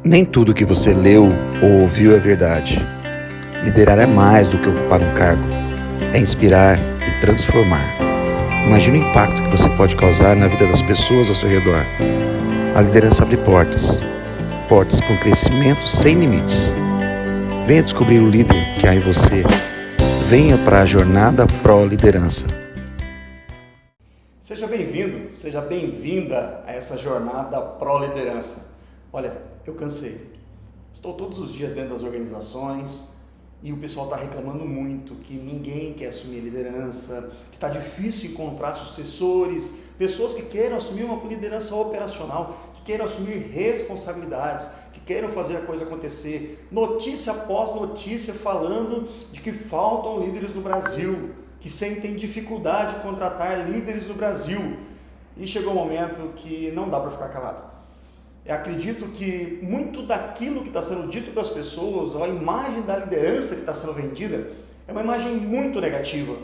Nem tudo que você leu ou ouviu é verdade. Liderar é mais do que ocupar um cargo. É inspirar e transformar. Imagine o impacto que você pode causar na vida das pessoas ao seu redor. A liderança abre portas. Portas para um crescimento sem limites. Venha descobrir o líder que há em você. Venha para a jornada pró-liderança. Seja bem-vindo, seja bem-vinda a essa jornada pró-liderança. Olha, eu cansei. Estou todos os dias dentro das organizações e o pessoal está reclamando muito que ninguém quer assumir liderança, que está difícil encontrar sucessores, pessoas que queiram assumir uma liderança operacional, que queiram assumir responsabilidades, que queiram fazer a coisa acontecer. Notícia após notícia falando de que faltam líderes no Brasil, que sentem dificuldade de contratar líderes no Brasil. E chegou um momento que não dá para ficar calado. Eu acredito que muito daquilo que está sendo dito para as pessoas, a imagem da liderança que está sendo vendida, é uma imagem muito negativa.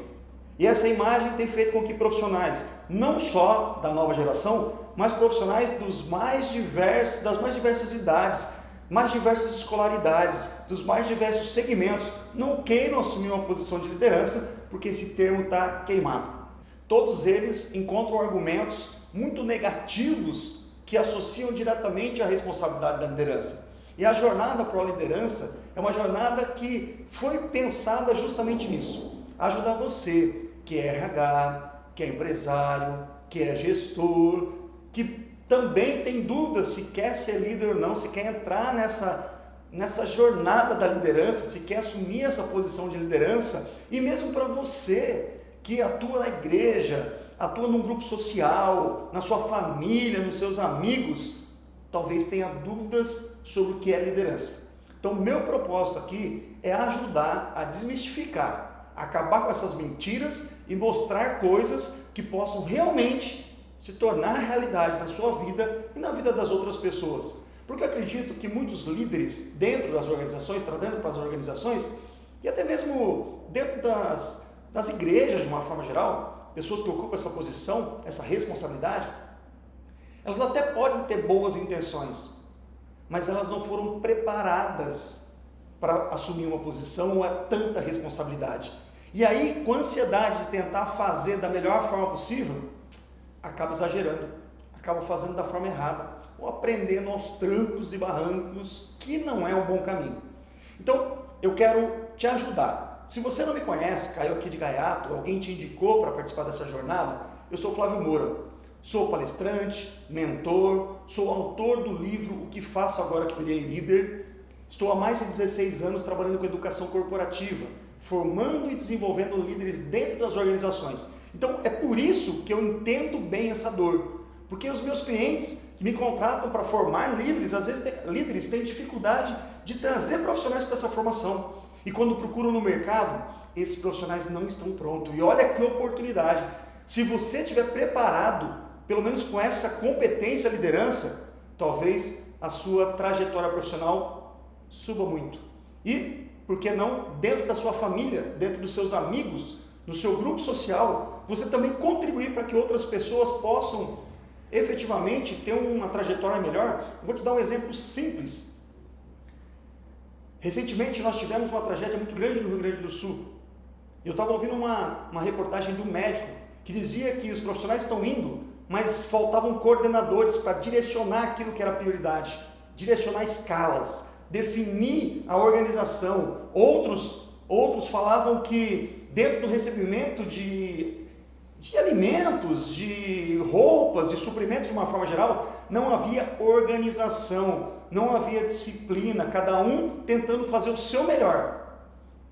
E essa imagem tem feito com que profissionais, não só da nova geração, mas profissionais das mais diversas idades, mais diversas escolaridades, dos mais diversos segmentos, não queiram assumir uma posição de liderança, porque esse termo está queimado. Todos eles encontram argumentos muito negativos que associam diretamente a responsabilidade da liderança. E a jornada pró-liderança é uma jornada que foi pensada justamente nisso. Ajudar você, que é RH, que é empresário, que é gestor, que também tem dúvidas se quer ser líder ou não, se quer entrar nessa jornada da liderança, se quer assumir essa posição de liderança, e mesmo para você que atua na igreja, atua num grupo social, na sua família, nos seus amigos, talvez tenha dúvidas sobre o que é liderança. Então, meu propósito aqui é ajudar a desmistificar, acabar com essas mentiras e mostrar coisas que possam realmente se tornar realidade na sua vida e na vida das outras pessoas. Porque eu acredito que muitos líderes dentro das organizações, trazendo para as organizações, e até mesmo dentro das igrejas de uma forma geral, pessoas que ocupam essa posição, essa responsabilidade, elas até podem ter boas intenções, mas elas não foram preparadas para assumir uma posição ou tanta responsabilidade. E aí, com a ansiedade de tentar fazer da melhor forma possível, acaba exagerando, acaba fazendo da forma errada, ou aprendendo aos trancos e barrancos, que não é um bom caminho. Então, eu quero te ajudar. Se você não me conhece, caiu aqui de gaiato, alguém te indicou para participar dessa jornada, eu sou Flávio Moura, sou palestrante, mentor, sou autor do livro O que Faço Agora que Virei Líder, estou há mais de 16 anos trabalhando com educação corporativa, formando e desenvolvendo líderes dentro das organizações. Então é por isso que eu entendo bem essa dor, porque os meus clientes que me contratam para formar líderes, às vezes líderes têm dificuldade de trazer profissionais para essa formação. E quando procuram no mercado, esses profissionais não estão prontos. E olha que oportunidade. Se você estiver preparado, pelo menos com essa competência, liderança, talvez a sua trajetória profissional suba muito. E, por que não, dentro da sua família, dentro dos seus amigos, no seu grupo social, você também contribuir para que outras pessoas possam efetivamente ter uma trajetória melhor. Vou te dar um exemplo simples. Recentemente nós tivemos uma tragédia muito grande no Rio Grande do Sul. Eu estava ouvindo uma reportagem de um médico que dizia que os profissionais estão indo, mas faltavam coordenadores para direcionar aquilo que era prioridade, direcionar escalas, definir a organização. Outros falavam que dentro do recebimento de alimentos, de roupas, de suprimentos de uma forma geral, não havia organização, não havia disciplina, cada um tentando fazer o seu melhor,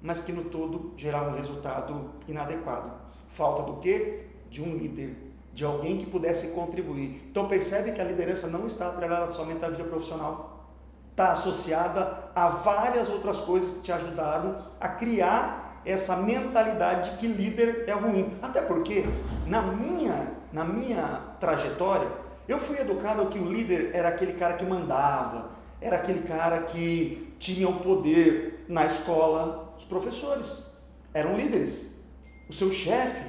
mas que no todo gerava um resultado inadequado. Falta do quê? De um líder, de alguém que pudesse contribuir. Então percebe que a liderança não está atrelada somente à vida profissional, está associada a várias outras coisas que te ajudaram a criar essa mentalidade de que líder é ruim. Até porque, na minha trajetória, eu fui educado que o líder era aquele cara que mandava, era aquele cara que tinha o poder. Na escola, os professores eram líderes, o seu chefe,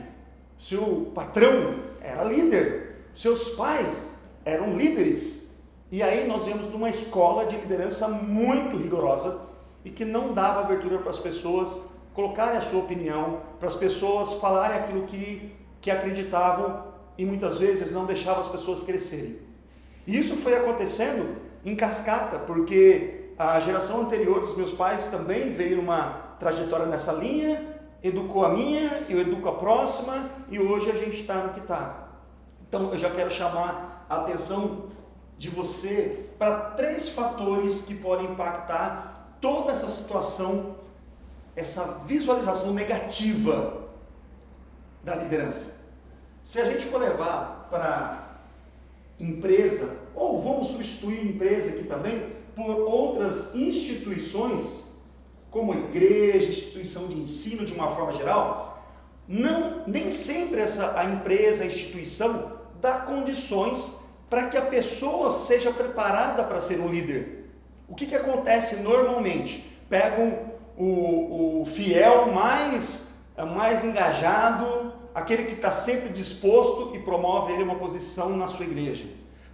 seu patrão era líder, seus pais eram líderes. E aí nós viemos de uma escola de liderança muito rigorosa e que não dava abertura para as pessoas colocarem a sua opinião, para as pessoas falarem aquilo que acreditavam e muitas vezes não deixavam as pessoas crescerem. E isso foi acontecendo em cascata, porque a geração anterior dos meus pais também veio numa trajetória nessa linha, educou a minha, eu educo a próxima e hoje a gente está no que está. Então eu já quero chamar a atenção de você para 3 fatores que podem impactar toda essa situação, essa visualização negativa da liderança. Se a gente for levar para empresa, ou vamos substituir empresa aqui também, por outras instituições, como igreja, instituição de ensino de uma forma geral, nem sempre a empresa, a instituição, dá condições para que a pessoa seja preparada para ser um líder. O que acontece normalmente? Pegam o fiel mais engajado, aquele que está sempre disposto e promove ele uma posição na sua igreja.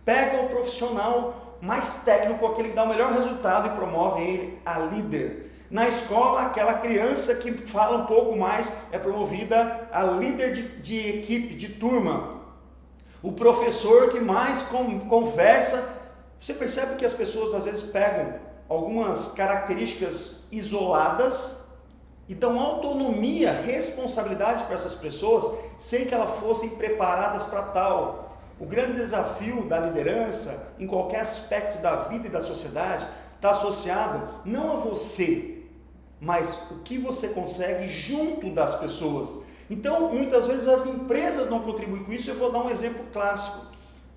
Pegam o profissional mais técnico, aquele que dá o melhor resultado e promove ele a líder. Na escola, aquela criança que fala um pouco mais é promovida a líder de equipe, de turma. O professor que mais conversa. Você percebe que as pessoas às vezes pegam algumas características isoladas e dão autonomia, responsabilidade para essas pessoas sem que elas fossem preparadas para tal. O grande desafio da liderança em qualquer aspecto da vida e da sociedade está associado não a você, mas o que você consegue junto das pessoas. Então, muitas vezes as empresas não contribuem com isso. Eu vou dar um exemplo clássico.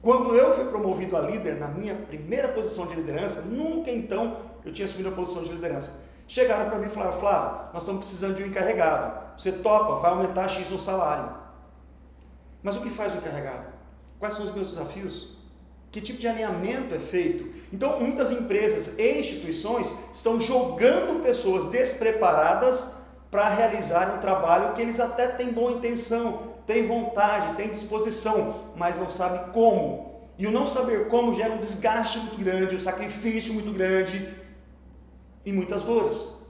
Quando eu fui promovido a líder, na minha primeira posição de liderança, nunca então eu tinha assumido a posição de liderança. Chegaram para mim e falaram: Flávio, nós estamos precisando de um encarregado. Você topa, vai aumentar X no salário. Mas o que faz o encarregado? Quais são os meus desafios? Que tipo de alinhamento é feito? Então, muitas empresas e instituições estão jogando pessoas despreparadas para realizar um trabalho que eles até têm boa intenção, têm vontade, têm disposição, mas não sabem como. E o não saber como gera um desgaste muito grande, um sacrifício muito grande e muitas dores.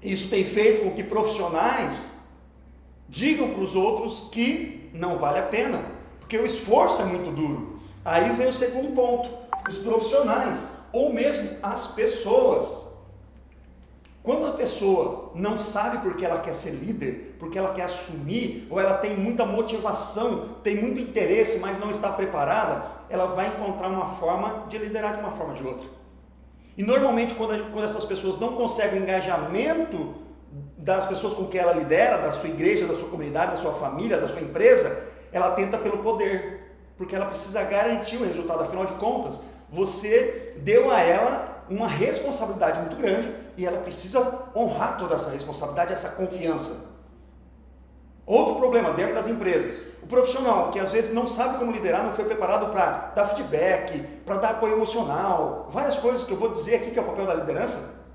Isso tem feito com que profissionais digam para os outros que não vale a pena, porque o esforço é muito duro. Aí vem o segundo ponto: os profissionais, ou mesmo as pessoas. Quando a pessoa não sabe porque ela quer ser líder, porque ela quer assumir, ou ela tem muita motivação, tem muito interesse, mas não está preparada, ela vai encontrar uma forma de liderar de uma forma ou de outra. E normalmente quando essas pessoas não conseguem o engajamento das pessoas com quem ela lidera, da sua igreja, da sua comunidade, da sua família, da sua empresa, ela tenta pelo poder, porque ela precisa garantir o resultado. Afinal de contas, você deu a ela uma responsabilidade muito grande e ela precisa honrar toda essa responsabilidade, essa confiança. Outro problema dentro das empresas: o profissional que às vezes não sabe como liderar, não foi preparado para dar feedback, para dar apoio emocional, várias coisas que eu vou dizer aqui que é o papel da liderança.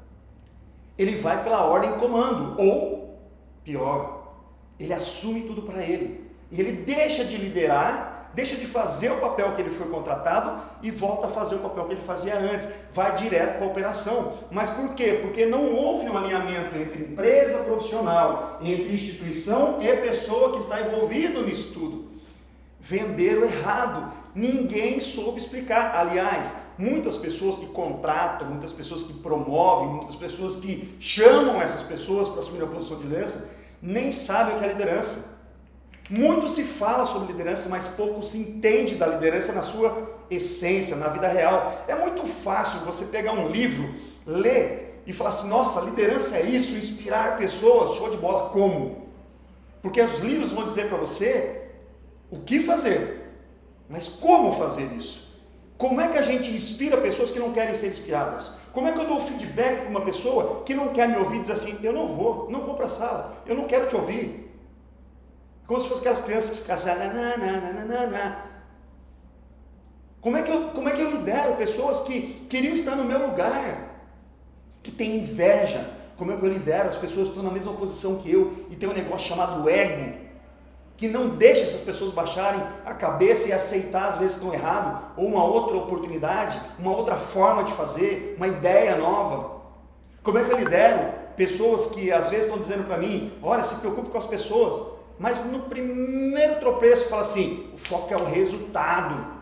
Ele vai pela ordem e comando, ou pior, ele assume tudo para ele e ele deixa de liderar, deixa de fazer o papel que ele foi contratado e volta a fazer o papel que ele fazia antes, vai direto para a operação. Mas por quê? Porque não houve um alinhamento entre empresa profissional, entre instituição e pessoa que está envolvido nisso tudo. Venderam errado, ninguém soube explicar. Aliás, muitas pessoas que contratam, muitas pessoas que promovem, muitas pessoas que chamam essas pessoas para assumir a posição de liderança, nem sabem o que é liderança. Muito se fala sobre liderança, mas pouco se entende da liderança na sua essência, na vida real. É muito fácil você pegar um livro, ler e falar assim: nossa, liderança é isso, inspirar pessoas, show de bola. Como? Porque os livros vão dizer para você o que fazer, mas como fazer isso? Como é que a gente inspira pessoas que não querem ser inspiradas? Como é que eu dou feedback para uma pessoa que não quer me ouvir e diz assim: eu não vou para a sala, eu não quero te ouvir? Como se fossem aquelas crianças que ficassem Como é que eu lidero pessoas que queriam estar no meu lugar, que têm inveja? Como é que eu lidero as pessoas que estão na mesma posição que eu e tem um negócio chamado ego? que não deixa essas pessoas baixarem a cabeça e aceitar às vezes que estão errado, ou uma outra oportunidade, uma outra forma de fazer, uma ideia nova? Como é que eu lidero pessoas que às vezes estão dizendo para mim, olha, se preocupe com as pessoas, mas no primeiro tropeço fala assim, o foco é o resultado.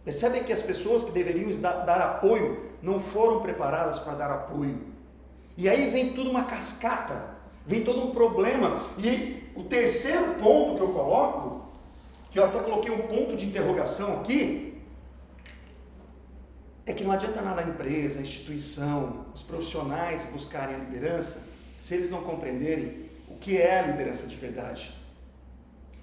Percebem que as pessoas que deveriam dar apoio não foram preparadas para dar apoio. E aí vem tudo uma cascata, vem todo um problema. E o terceiro ponto que eu coloco, que eu até coloquei um ponto de interrogação aqui, é que não adianta nada a empresa, a instituição, os profissionais buscarem a liderança, se eles não compreenderem o que é a liderança de verdade.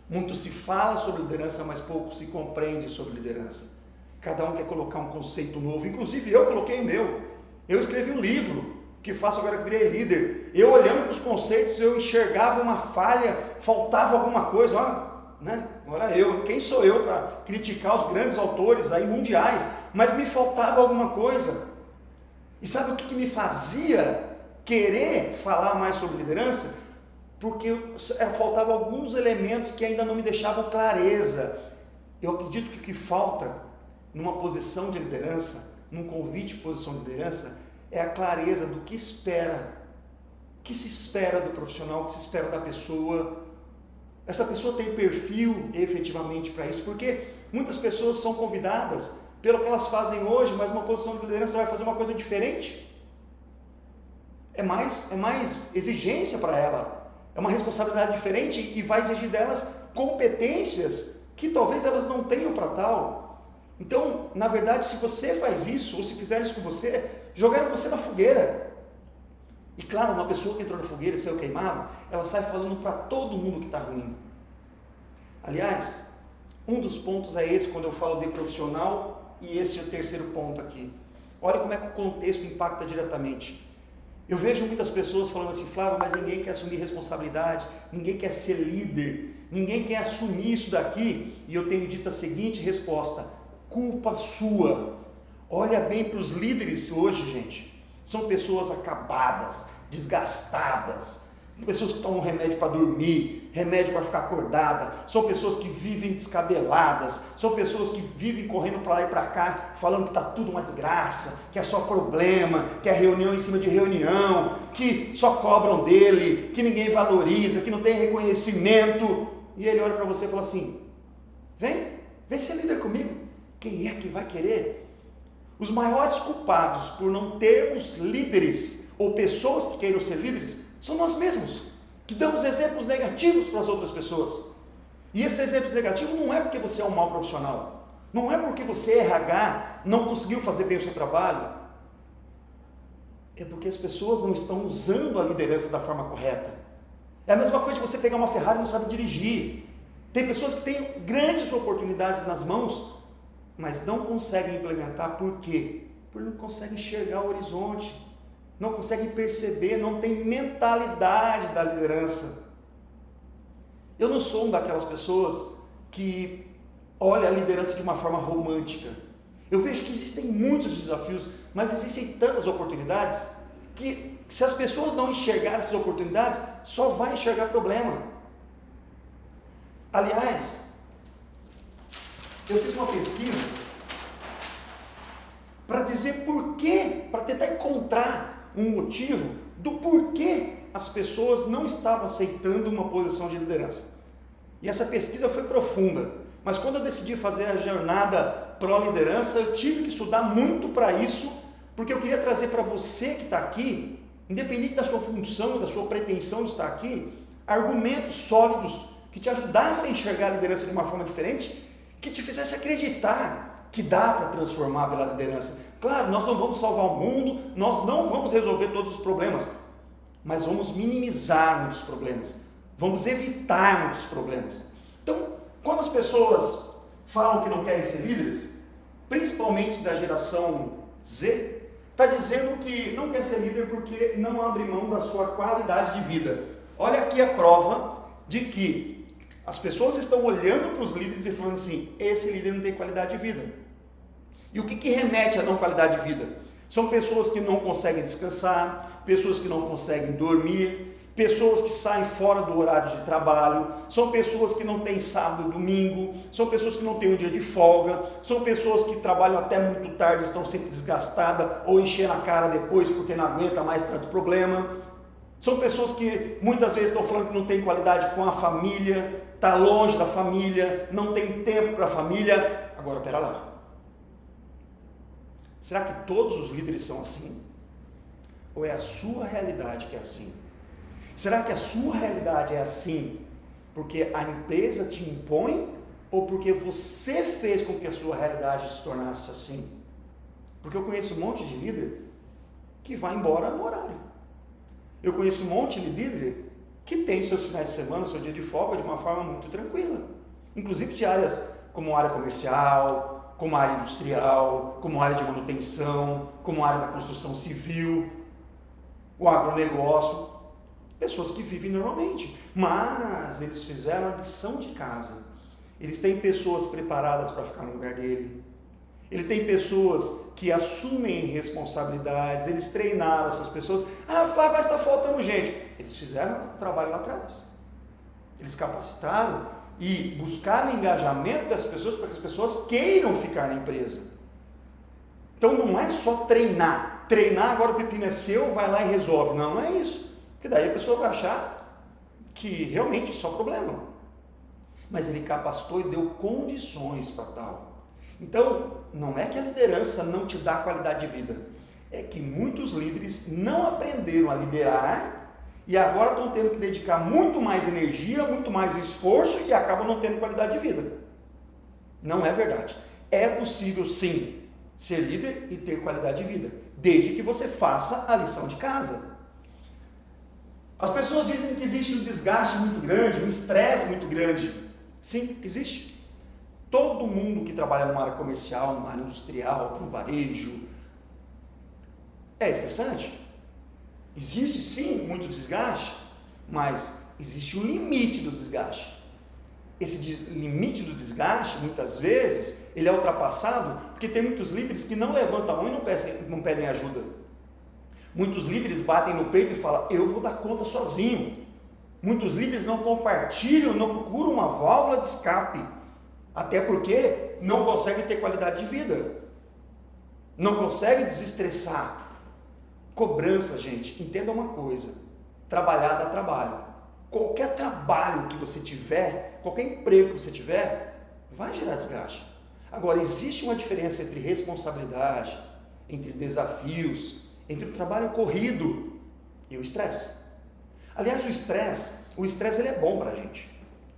Muito se fala sobre liderança, mas pouco se compreende sobre liderança. Cada um quer colocar um conceito novo, inclusive eu coloquei o meu. Eu escrevi um livro, que faço agora que virei líder. Eu olhando para os conceitos, eu enxergava uma falha, faltava alguma coisa, né? Agora quem sou eu para criticar os grandes autores aí mundiais? Mas me faltava alguma coisa. E sabe o que me fazia querer falar mais sobre liderança? Porque faltavam alguns elementos que ainda não me deixavam clareza. Eu acredito que o que falta numa posição de liderança, num convite de posição de liderança, é a clareza do que espera. O que se espera do profissional, o que se espera da pessoa. Essa pessoa tem perfil efetivamente para isso, porque muitas pessoas são convidadas pelo que elas fazem hoje, mas uma posição de liderança vai fazer uma coisa diferente. É mais exigência para ela, é uma responsabilidade diferente e vai exigir delas competências que talvez elas não tenham para tal. Então, na verdade, se você faz isso, ou se fizer isso com você, jogaram você na fogueira. E claro, uma pessoa que entrou na fogueira e saiu queimado, ela sai falando para todo mundo que está ruim. Aliás, um dos pontos é esse, quando eu falo de profissional, e esse é o terceiro ponto aqui. Olha como é que o contexto impacta diretamente. Eu vejo muitas pessoas falando assim, Flávio, mas ninguém quer assumir responsabilidade, ninguém quer ser líder, ninguém quer assumir isso daqui. E eu tenho dito a seguinte resposta, culpa sua. Olha bem para os líderes hoje, gente. São pessoas acabadas, desgastadas, pessoas que tomam remédio para dormir, remédio para ficar acordada, são pessoas que vivem descabeladas, são pessoas que vivem correndo para lá e para cá, falando que está tudo uma desgraça, que é só problema, que é reunião em cima de reunião, que só cobram dele, que ninguém valoriza, que não tem reconhecimento. E ele olha para você e fala assim, vem ser líder comigo. Quem é que vai querer? Os maiores culpados por não termos líderes ou pessoas que queiram ser líderes são nós mesmos, que damos exemplos negativos para as outras pessoas. E esses exemplos negativos não é porque você é um mau profissional, não é porque você é RH, não conseguiu fazer bem o seu trabalho, é porque as pessoas não estão usando a liderança da forma correta. É a mesma coisa de você pegar uma Ferrari e não sabe dirigir. Tem pessoas que têm grandes oportunidades nas mãos, mas não conseguem implementar. Por quê? Porque não conseguem enxergar o horizonte, não conseguem perceber, não tem mentalidade da liderança. Eu não sou uma daquelas pessoas que olha a liderança de uma forma romântica. Eu vejo que existem muitos desafios, mas existem tantas oportunidades que se as pessoas não enxergarem essas oportunidades, só vai enxergar problema. Aliás, eu fiz uma pesquisa para dizer porquê, para tentar encontrar um motivo do porquê as pessoas não estavam aceitando uma posição de liderança. E essa pesquisa foi profunda, mas quando eu decidi fazer a jornada pró-liderança, eu tive que estudar muito para isso, porque eu queria trazer para você que está aqui, independente da sua função, da sua pretensão de estar aqui, argumentos sólidos que te ajudassem a enxergar a liderança de uma forma diferente, que te fizesse acreditar que dá para transformar pela liderança. Claro, nós não vamos salvar o mundo, nós não vamos resolver todos os problemas, mas vamos minimizar muitos problemas, vamos evitar muitos problemas. Então, quando as pessoas falam que não querem ser líderes, principalmente da geração Z, está dizendo que não quer ser líder porque não abre mão da sua qualidade de vida. Olha aqui a prova de que as pessoas estão olhando para os líderes e falando assim, esse líder não tem qualidade de vida. E o que remete a não qualidade de vida? São pessoas que não conseguem descansar, pessoas que não conseguem dormir, pessoas que saem fora do horário de trabalho, são pessoas que não têm sábado e domingo, são pessoas que não têm um dia de folga, são pessoas que trabalham até muito tarde, estão sempre desgastadas ou enchendo a cara depois porque não aguenta mais tanto problema. São pessoas que muitas vezes estão falando que não tem qualidade com a família, está longe da família, não tem tempo para a família. Agora, pera lá. Será que todos os líderes são assim? Ou é a sua realidade que é assim? Será que a sua realidade é assim porque a empresa te impõe ou porque você fez com que a sua realidade se tornasse assim? Porque eu conheço um monte de líder que vai embora no horário. Eu conheço um monte de líder que tem seus finais de semana, seu dia de folga de uma forma muito tranquila. Inclusive de áreas como área comercial, como área industrial, como área de manutenção, como área da construção civil, o agronegócio. Pessoas que vivem normalmente, mas eles fizeram a lição de casa. Eles têm pessoas preparadas para ficar no lugar dele. Ele tem pessoas que assumem responsabilidades, eles treinaram essas pessoas. Ah, Flávio, mas está faltando gente. Eles fizeram o trabalho lá atrás. Eles capacitaram e buscaram o engajamento das pessoas para que as pessoas queiram ficar na empresa. Então não é só treinar. Treinar, agora o pepino é seu, vai lá e resolve. Não, não é isso. Porque daí a pessoa vai achar que realmente é só problema. Mas ele capacitou e deu condições para tal. Então, não é que a liderança não te dá qualidade de vida. É que muitos líderes não aprenderam a liderar e agora estão tendo que dedicar muito mais energia, muito mais esforço e acabam não tendo qualidade de vida. Não é verdade. É possível sim ser líder e ter qualidade de vida, desde que você faça a lição de casa. As pessoas dizem que existe um desgaste muito grande, um estresse muito grande. Sim, existe. Todo mundo que trabalha numa área comercial, numa área industrial, no varejo, é estressante. Existe sim muito desgaste, mas existe um limite do desgaste. Esse limite do desgaste, muitas vezes, ele é ultrapassado porque tem muitos líderes que não levantam a mão e não pedem ajuda. Muitos líderes batem no peito e falam, eu vou dar conta sozinho. Muitos líderes não compartilham, não procuram uma válvula de escape, até porque não conseguem ter qualidade de vida, não conseguem desestressar. Cobrança, gente, entenda uma coisa, trabalhar dá trabalho. Qualquer trabalho que você tiver, qualquer emprego que você tiver, vai gerar desgaste. Agora, existe uma diferença entre responsabilidade, entre desafios, entre o trabalho corrido e o estresse. Aliás, o estresse ele é bom para a gente.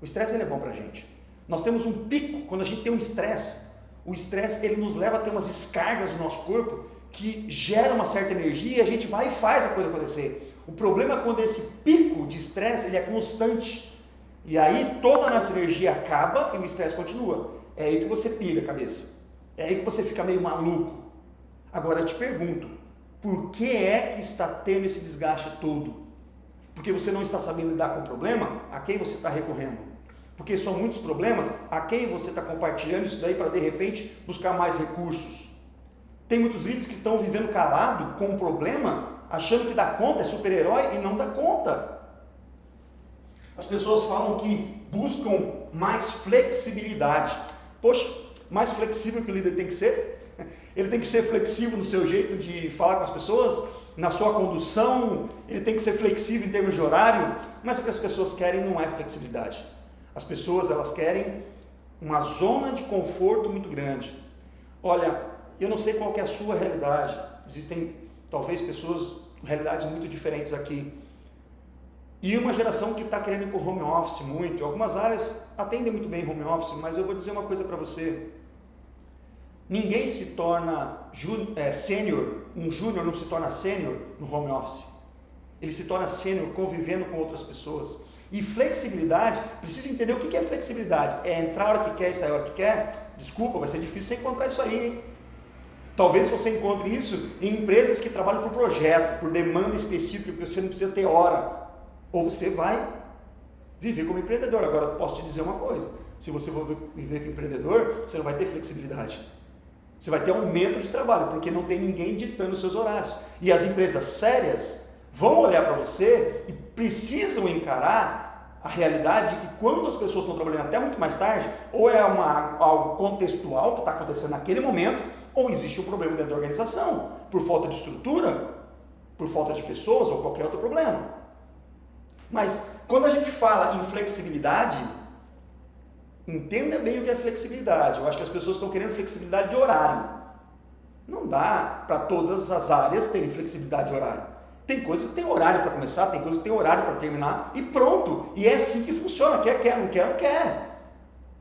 O estresse ele é bom para a gente. Nós temos um pico, quando a gente tem um estresse, o estresse ele nos leva a ter umas descargas no nosso corpo que gera uma certa energia e a gente vai e faz a coisa acontecer. O problema é quando esse pico de estresse ele é constante. E aí toda a nossa energia acaba e o estresse continua. É aí que você pira a cabeça. É aí que você fica meio maluco. Agora eu te pergunto, por que é que está tendo esse desgaste todo? Porque você não está sabendo lidar com o problema? A quem você está recorrendo? Porque são muitos problemas, a quem você está compartilhando isso daí para de repente buscar mais recursos? Tem muitos líderes que estão vivendo calado com o problema, achando que dá conta, é super-herói e não dá conta. As pessoas falam que buscam mais flexibilidade. Poxa, mais flexível que o líder tem que ser? Ele tem que ser flexível no seu jeito de falar com as pessoas, na sua condução, ele tem que ser flexível em termos de horário, mas o que as pessoas querem não é flexibilidade. As pessoas, elas querem uma zona de conforto muito grande. Olha, eu não sei qual que é a sua realidade, existem talvez pessoas com realidades muito diferentes aqui, e uma geração que está querendo ir para o home office muito, algumas áreas atendem muito bem home office, mas eu vou dizer uma coisa para você, ninguém se torna sênior, um júnior não se torna sênior no home office, ele se torna sênior convivendo com outras pessoas. E flexibilidade, precisa entender o que é flexibilidade, é entrar a hora que quer e sair a hora que quer? Desculpa, vai ser difícil você encontrar isso aí, hein? Talvez você encontre isso em empresas que trabalham por projeto, por demanda específica, que você não precisa ter hora, ou você vai viver como empreendedor. Agora, posso te dizer uma coisa, se você for viver como empreendedor, você não vai ter flexibilidade, você vai ter aumento de trabalho, porque não tem ninguém ditando os seus horários, e as empresas sérias vão olhar para você e precisam encarar a realidade de que quando as pessoas estão trabalhando até muito mais tarde, ou é algo contextual que está acontecendo naquele momento, ou existe um problema dentro da organização, por falta de estrutura, por falta de pessoas ou qualquer outro problema. Mas quando a gente fala em flexibilidade, entenda bem o que é flexibilidade. Eu acho que as pessoas estão querendo flexibilidade de horário. Não dá para todas as áreas terem flexibilidade de horário. Tem coisas que tem horário para começar, tem coisas que tem horário para terminar e pronto. E é assim que funciona. Quer, não quer, não quer.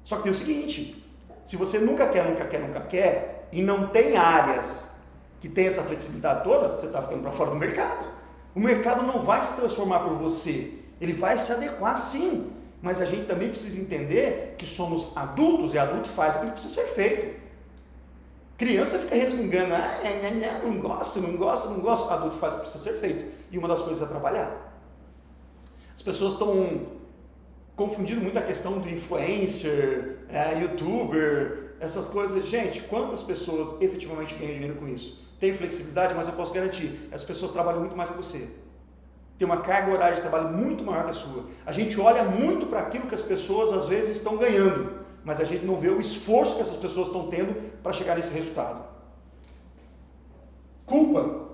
Só que tem o seguinte, se você nunca quer e não tem áreas que tem essa flexibilidade toda, você está ficando para fora do mercado. O mercado não vai se transformar por você. Ele vai se adequar sim. Mas a gente também precisa entender que somos adultos e adulto faz aquilo que precisa ser feito. Criança fica resmungando, não gosto. Adulto faz o que precisa ser feito. E uma das coisas é trabalhar. As pessoas estão confundindo muito a questão do influencer, youtuber, essas coisas. Gente, quantas pessoas efetivamente ganham dinheiro com isso? Tem flexibilidade, mas eu posso garantir, as pessoas trabalham muito mais que você. Tem uma carga horária de trabalho muito maior que a sua. A gente olha muito para aquilo que as pessoas às vezes estão ganhando, mas a gente não vê o esforço que essas pessoas estão tendo para chegar nesse resultado. Culpa.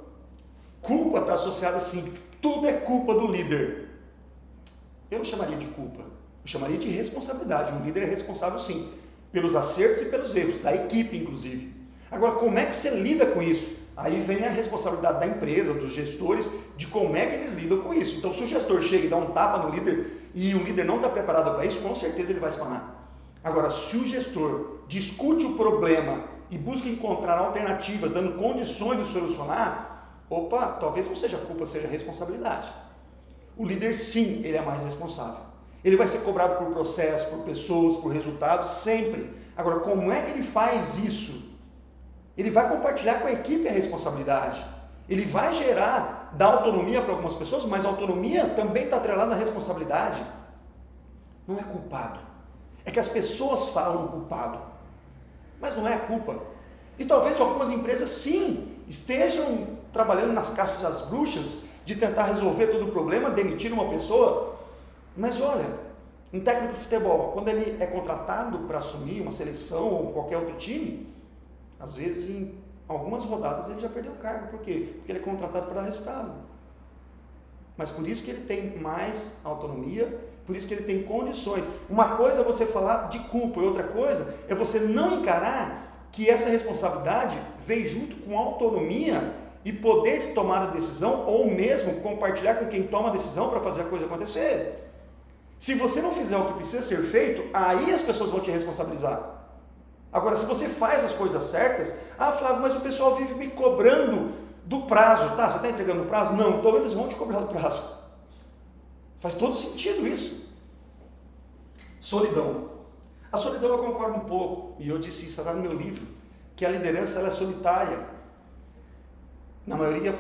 Culpa está associada assim, tudo é culpa do líder. Eu não chamaria de culpa, eu chamaria de responsabilidade. Um líder é responsável sim, pelos acertos e pelos erros, da equipe inclusive. Agora, como é que você lida com isso? Aí vem a responsabilidade da empresa, dos gestores, de como é que eles lidam com isso. Então, se o gestor chega e dá um tapa no líder e o líder não está preparado para isso, com certeza ele vai espanar. Agora, se o gestor discute o problema e busca encontrar alternativas, dando condições de solucionar, talvez não seja culpa, seja responsabilidade. O líder, sim, ele é mais responsável. Ele vai ser cobrado por processos, por pessoas, por resultados, sempre. Agora, como é que ele faz isso? Ele vai compartilhar com a equipe a responsabilidade. Ele vai dar autonomia para algumas pessoas, mas a autonomia também está atrelada à responsabilidade. Não é culpado. É que as pessoas falam culpado, mas não é a culpa. E talvez algumas empresas, sim, estejam trabalhando nas caças às bruxas de tentar resolver todo o problema, demitir uma pessoa. Mas olha, um técnico de futebol, quando ele é contratado para assumir uma seleção ou qualquer outro time, às vezes, em algumas rodadas, ele já perdeu o cargo. Por quê? Porque ele é contratado para dar resultado. Mas por isso que ele tem mais autonomia, por isso que ele tem condições. Uma coisa é você falar de culpa, e outra coisa é você não encarar que essa responsabilidade vem junto com autonomia e poder de tomar a decisão, ou mesmo compartilhar com quem toma a decisão para fazer a coisa acontecer. Se você não fizer o que precisa ser feito, aí as pessoas vão te responsabilizar. Agora, se você faz as coisas certas, Flávio, mas o pessoal vive me cobrando do prazo. Tá, você está entregando o prazo? Não, então eles vão te cobrar do prazo. Faz todo sentido isso. Solidão. A solidão eu concordo um pouco, e eu disse isso lá no meu livro, que a liderança ela é solitária. Na maioria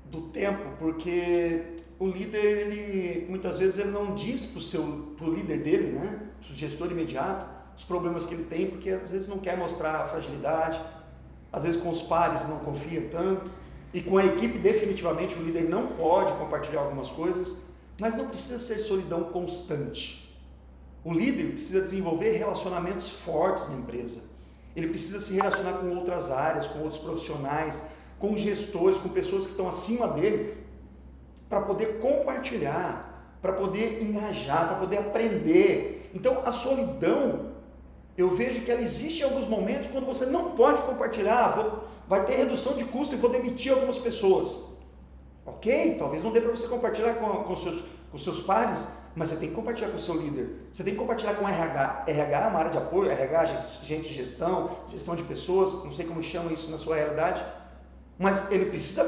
do tempo, porque o líder, ele, muitas vezes, ele não diz para o líder dele, né, para o gestor imediato, os problemas que ele tem, porque às vezes não quer mostrar a fragilidade, às vezes com os pares não confia tanto, e com a equipe definitivamente o líder não pode compartilhar algumas coisas, mas não precisa ser solidão constante. O líder precisa desenvolver relacionamentos fortes na empresa, ele precisa se relacionar com outras áreas, com outros profissionais, com gestores, com pessoas que estão acima dele, para poder compartilhar, para poder engajar, para poder aprender. Então a solidão, eu vejo que ela existe em alguns momentos quando você não pode compartilhar, vai ter redução de custo e vou demitir algumas pessoas. Ok? Talvez não dê para você compartilhar com os seus pares, mas você tem que compartilhar com o seu líder. Você tem que compartilhar com o RH. RH é uma área de apoio, RH, gente de gestão de pessoas, não sei como chama isso na sua realidade, mas ele precisa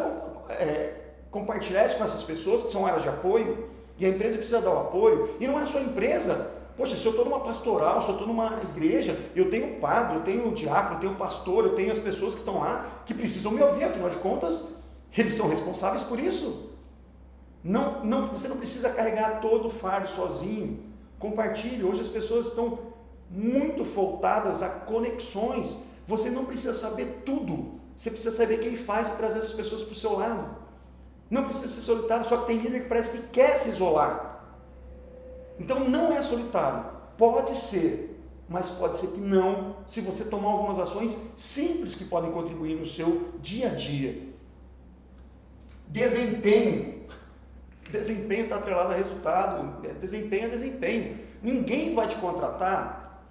compartilhar isso com essas pessoas que são áreas de apoio, e a empresa precisa dar o apoio, e não é só a empresa. Poxa, se eu estou numa pastoral, se eu estou numa igreja, eu tenho um padre, eu tenho um diácono, eu tenho um pastor, eu tenho as pessoas que estão lá, que precisam me ouvir, afinal de contas, eles são responsáveis por isso. Você não precisa carregar todo o fardo sozinho. Compartilhe. Hoje as pessoas estão muito voltadas a conexões. Você não precisa saber tudo. Você precisa saber quem faz e trazer essas pessoas para o seu lado. Não precisa ser solitário, só que tem líder que parece que quer se isolar. Então não é solitário. Pode ser, mas pode ser que não, se você tomar algumas ações simples que podem contribuir no seu dia a dia. Desempenho. Desempenho está atrelado a resultado. Desempenho é desempenho. Ninguém vai te contratar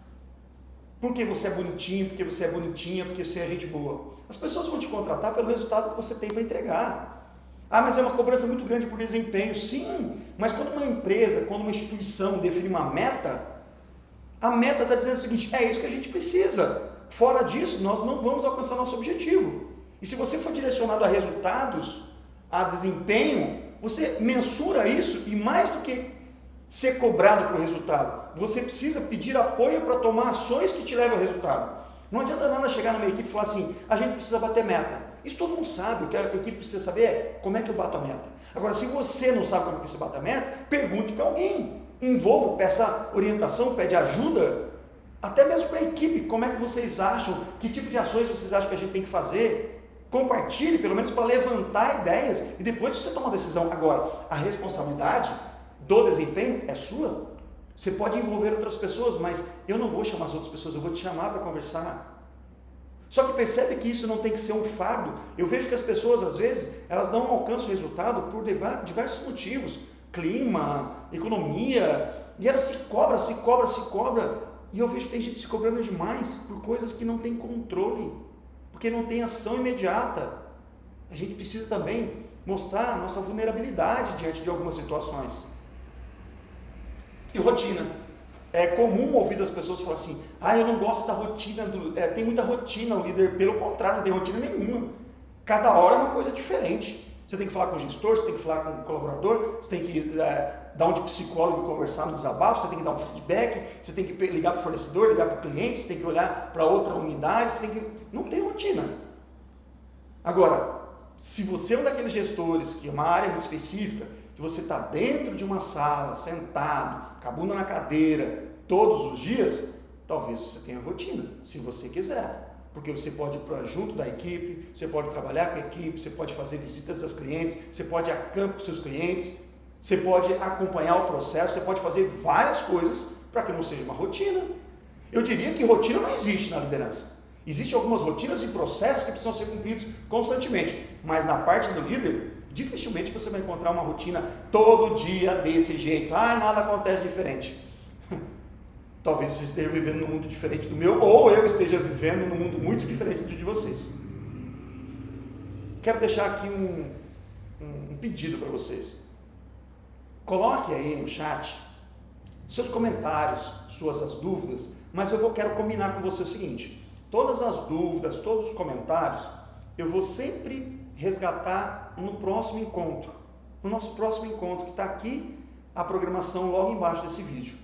porque você é bonitinho, porque você é bonitinha, porque você é gente boa. As pessoas vão te contratar pelo resultado que você tem para entregar. Ah, mas é uma cobrança muito grande por desempenho. Sim, mas quando uma empresa, quando uma instituição define uma meta, a meta está dizendo o seguinte: é isso que a gente precisa. Fora disso, nós não vamos alcançar nosso objetivo. E se você for direcionado a resultados, a desempenho, você mensura isso e mais do que ser cobrado por resultado, você precisa pedir apoio para tomar ações que te levam ao resultado. Não adianta nada chegar numa equipe e falar assim: a gente precisa bater meta. Isso todo mundo sabe. O que a equipe precisa saber é como é que eu bato a meta. Agora, se você não sabe como é que você bate a meta, pergunte para alguém. Envolva, peça orientação, pede ajuda, até mesmo para a equipe. Como é que vocês acham? Que tipo de ações vocês acham que a gente tem que fazer? Compartilhe, pelo menos para levantar ideias e depois você toma uma decisão. Agora, a responsabilidade do desempenho é sua. Você pode envolver outras pessoas, mas eu não vou chamar as outras pessoas, eu vou te chamar para conversar. Só que percebe que isso não tem que ser um fardo. Eu vejo que as pessoas, às vezes, elas não alcançam o resultado por diversos motivos. Clima, economia, e ela se cobra. E eu vejo que tem gente se cobrando demais por coisas que não tem controle, porque não tem ação imediata. A gente precisa também mostrar a nossa vulnerabilidade diante de algumas situações. E rotina. É comum ouvir das pessoas falar assim: eu não gosto da rotina, tem muita rotina o líder. Pelo contrário, não tem rotina nenhuma. Cada hora é uma coisa diferente. Você tem que falar com o gestor, você tem que falar com o colaborador, você tem que dar um de psicólogo e conversar no desabafo, você tem que dar um feedback, você tem que ligar para o fornecedor, ligar para o cliente, você tem que olhar para outra unidade, você tem que... Não tem rotina. Agora, se você é um daqueles gestores, que é uma área muito específica, que você está dentro de uma sala, sentado, com a bunda na cadeira, todos os dias, talvez você tenha rotina, se você quiser. Porque você pode ir para junto da equipe, você pode trabalhar com a equipe, você pode fazer visitas aos clientes, você pode ir a campo com seus clientes, você pode acompanhar o processo, você pode fazer várias coisas para que não seja uma rotina. Eu diria que rotina não existe na liderança. Existem algumas rotinas e processos que precisam ser cumpridos constantemente, mas na parte do líder, dificilmente você vai encontrar uma rotina todo dia desse jeito. Nada acontece diferente. Talvez você esteja vivendo num mundo diferente do meu, ou eu esteja vivendo num mundo muito diferente do de vocês. Quero deixar aqui um pedido para vocês. Coloque aí no chat seus comentários, suas as dúvidas, mas eu quero combinar com você o seguinte: todas as dúvidas, todos os comentários, eu vou sempre resgatar no próximo encontro. No nosso próximo encontro, que está aqui a programação logo embaixo desse vídeo.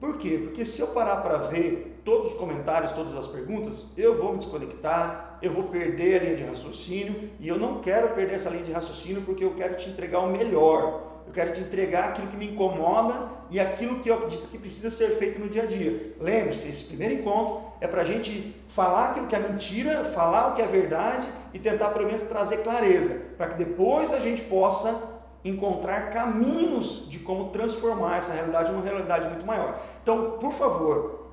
Por quê? Porque se eu parar para ver todos os comentários, todas as perguntas, eu vou me desconectar, eu vou perder a linha de raciocínio, e eu não quero perder essa linha de raciocínio porque eu quero te entregar o melhor. Eu quero te entregar aquilo que me incomoda e aquilo que eu acredito que precisa ser feito no dia a dia. Lembre-se, esse primeiro encontro é para a gente falar aquilo que é mentira, falar o que é verdade e tentar pelo menos trazer clareza, para que depois a gente possa encontrar caminhos de como transformar essa realidade em uma realidade muito maior. Então, por favor,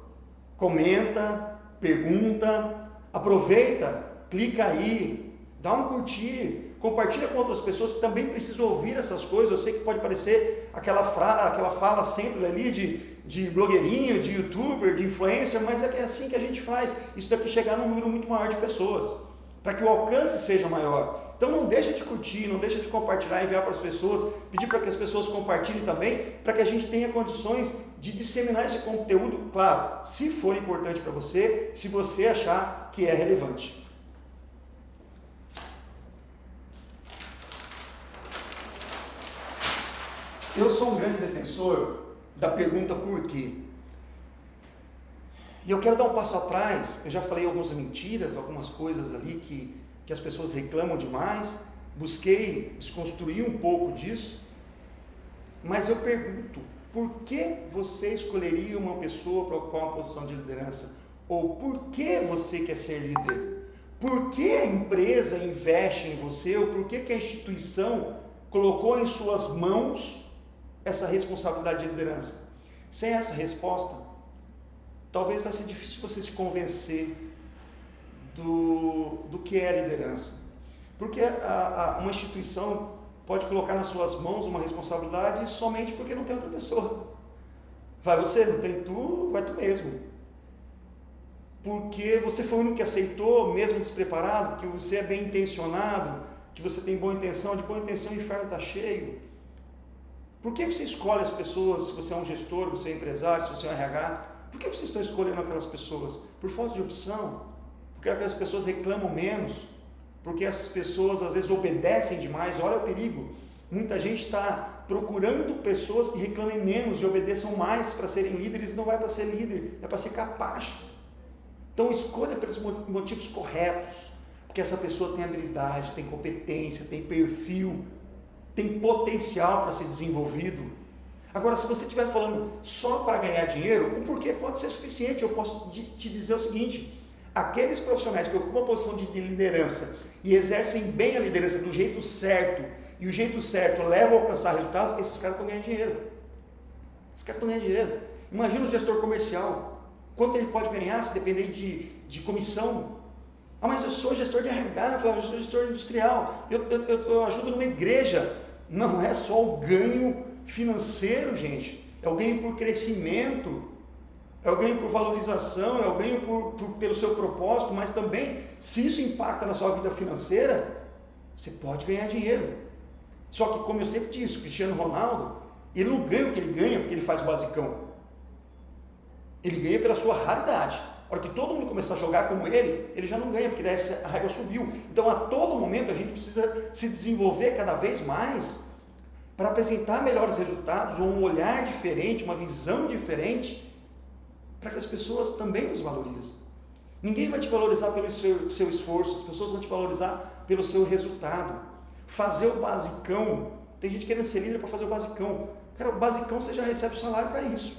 comenta, pergunta, aproveita, clica aí, dá um curtir, compartilha com outras pessoas que também precisam ouvir essas coisas. Eu sei que pode parecer aquela fala sempre ali de blogueirinho, de youtuber, de influencer, mas é assim que a gente faz. Isso daqui chegar num número muito maior de pessoas, para que o alcance seja maior. Então não deixa de curtir, não deixa de compartilhar, enviar para as pessoas, pedir para que as pessoas compartilhem também, para que a gente tenha condições de disseminar esse conteúdo, claro, se for importante para você, se você achar que é relevante. Eu sou um grande defensor da pergunta por quê. E eu quero dar um passo atrás. Eu já falei algumas mentiras, algumas coisas ali que as pessoas reclamam demais. Busquei desconstruir um pouco disso. Mas eu pergunto, por que você escolheria uma pessoa para ocupar uma posição de liderança? Ou por que você quer ser líder? Por que a empresa investe em você? Ou por que a instituição colocou em suas mãos essa responsabilidade de liderança. Sem essa resposta, talvez vai ser difícil você se convencer do que é a liderança. Porque uma instituição pode colocar nas suas mãos uma responsabilidade somente porque não tem outra pessoa. Vai você, não tem tu, vai tu mesmo. Porque você foi o único que aceitou, mesmo despreparado, que você é bem intencionado, que você tem boa intenção, de boa intenção o inferno está cheio. Por que você escolhe as pessoas, se você é um gestor, você é um empresário, se você é um RH, por que vocês estão escolhendo aquelas pessoas? Por falta de opção? Porque aquelas pessoas reclamam menos? Porque as pessoas às vezes obedecem demais? Olha o perigo. Muita gente está procurando pessoas que reclamem menos e obedeçam mais para serem líderes, e não vai para ser líder, é para ser capacho. Então escolha pelos motivos corretos, porque essa pessoa tem habilidade, tem competência, tem perfil, tem potencial para ser desenvolvido. Agora, se você estiver falando só para ganhar dinheiro, o porquê pode ser suficiente. Eu posso te dizer o seguinte: aqueles profissionais que ocupam uma posição de liderança e exercem bem a liderança do jeito certo, e o jeito certo leva a alcançar resultado, esses caras estão ganhando dinheiro. Esses caras estão ganhando dinheiro. Imagina o gestor comercial. Quanto ele pode ganhar se depender de comissão? Ah, mas eu sou gestor de RH, eu sou gestor industrial, eu ajudo numa igreja. Não é só o ganho financeiro, gente. É o ganho por crescimento, é o ganho por valorização, é o ganho pelo seu propósito, mas também, se isso impacta na sua vida financeira, você pode ganhar dinheiro. Só que, como eu sempre disse, o Cristiano Ronaldo, ele não ganha o que ele ganha porque ele faz o basicão. Ele ganha pela sua raridade. A hora que todo mundo começar a jogar como ele já não ganha, porque daí a régua subiu. Então, a todo momento, a gente precisa se desenvolver cada vez mais para apresentar melhores resultados, ou um olhar diferente, uma visão diferente, para que as pessoas também nos valorizem. Ninguém vai te valorizar pelo seu esforço, as pessoas vão te valorizar pelo seu resultado. Fazer o basicão, tem gente querendo ser líder para fazer o basicão. Cara, o basicão você já recebe o salário para isso.